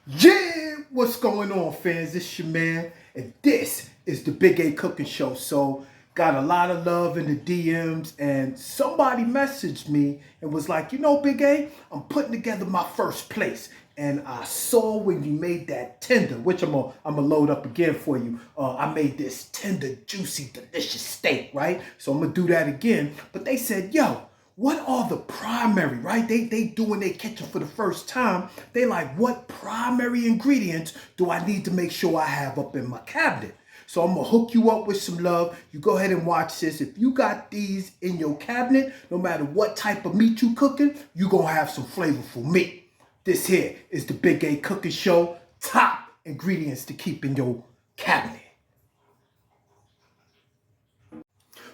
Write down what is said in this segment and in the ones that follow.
Yeah, what's going on, fans? It's your man, and this is the Big A Cooking Show. So, got a lot of love in the DMs, and somebody messaged me and was like, Big A, I'm putting together my first place. And I saw when you made that tender, which I'm gonna load up again for you. I made this tender, juicy, delicious steak, right? So I'm gonna do that again. But they said, yo, what are the primary, right? They doing their kitchen for the first time. They like, what primary ingredients do I need to make sure I have up in my cabinet? So I'm gonna hook you up with some love. You go ahead and watch this. If you got these in your cabinet, no matter what type of meat you cooking, you gonna have some flavorful meat. This here is the Big A Cooking Show. Top ingredients to keep in your cabinet.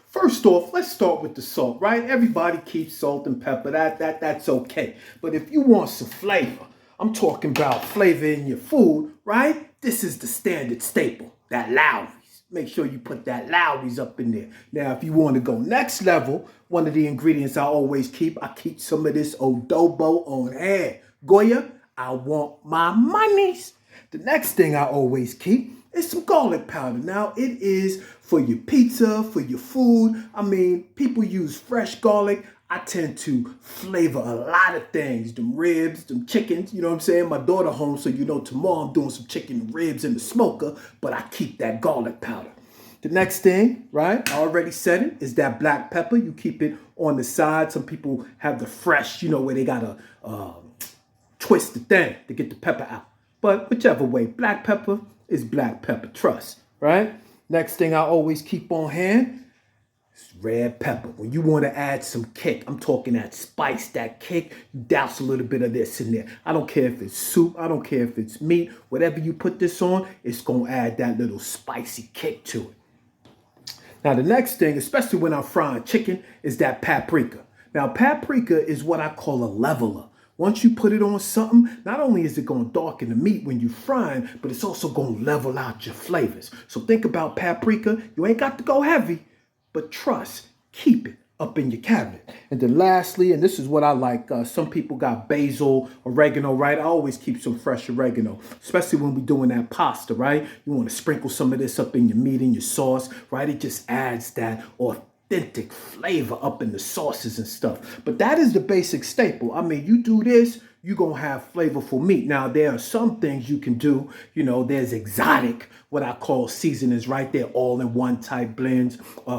First off, let's start with the salt, right? Everybody keeps salt and pepper. That's okay. But if you want some flavor, I'm talking about flavor in your food, right? This is the standard staple, that Lowry's. Make sure you put that Lowry's up in there. Now, if you want to go next level, one of the ingredients I always keep, I keep some of this adobo on hand. Goya, I want my monies. The next thing I always keep is some garlic powder. Now, it is for your pizza, for your food. I mean, people use fresh garlic. I tend to flavor a lot of things. Them ribs, them chickens, you know what I'm saying? My daughter home, so tomorrow I'm doing some chicken ribs in the smoker, but I keep that garlic powder. The next thing, right, I already said it, is that black pepper. You keep it on the side. Some people have the fresh, where they got to twist the thing to get the pepper out. But whichever way, black pepper is black pepper, trust, right? Next thing I always keep on hand is red pepper. When you want to add some kick, I'm talking that spice, that kick, you douse a little bit of this in there. I don't care if it's soup, I don't care if it's meat, whatever you put this on, it's going to add that little spicy kick to it. Now, the next thing, especially when I'm frying chicken, is that paprika. Now, paprika is what I call a leveler. Once you put it on something, not only is it going to darken the meat when you're frying, but it's also going to level out your flavors. So think about paprika. You ain't got to go heavy, but trust, keep it up in your cabinet. And then lastly, and this is what I like, some people got basil, oregano, right? I always keep some fresh oregano, especially when we're doing that pasta, right? You want to sprinkle some of this up in your meat and your sauce, right? It just adds that authentic flavor up in the sauces and stuff. But that is the basic staple. I mean, you do this, you're going to have flavorful meat. Now, there are some things you can do. There's exotic, what I call seasonings, right? They're all-in-one type blends.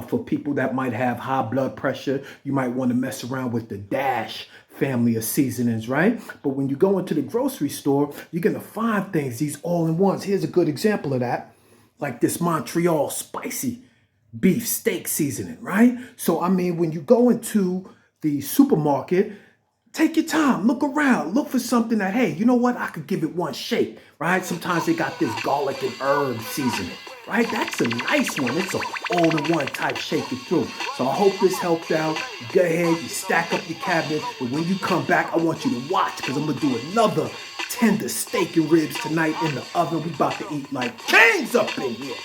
For people that might have high blood pressure, you might want to mess around with the Dash family of seasonings, right? But when you go into the grocery store, you're going to find things, these all-in-ones. Here's a good example of that, like this Montreal spicy beef steak seasoning, right? So, I mean, when you go into the supermarket, take your time, look around, look for something that, hey, you know what? I could give it one shake, right? Sometimes they got this garlic and herb seasoning, right? That's a nice one. It's an all-in-one type shake it through. So I hope this helped out. Go ahead, you stack up your cabinet, and when you come back, I want you to watch because I'm going to do another tender steak and ribs tonight in the oven. We about to eat like kings up in here.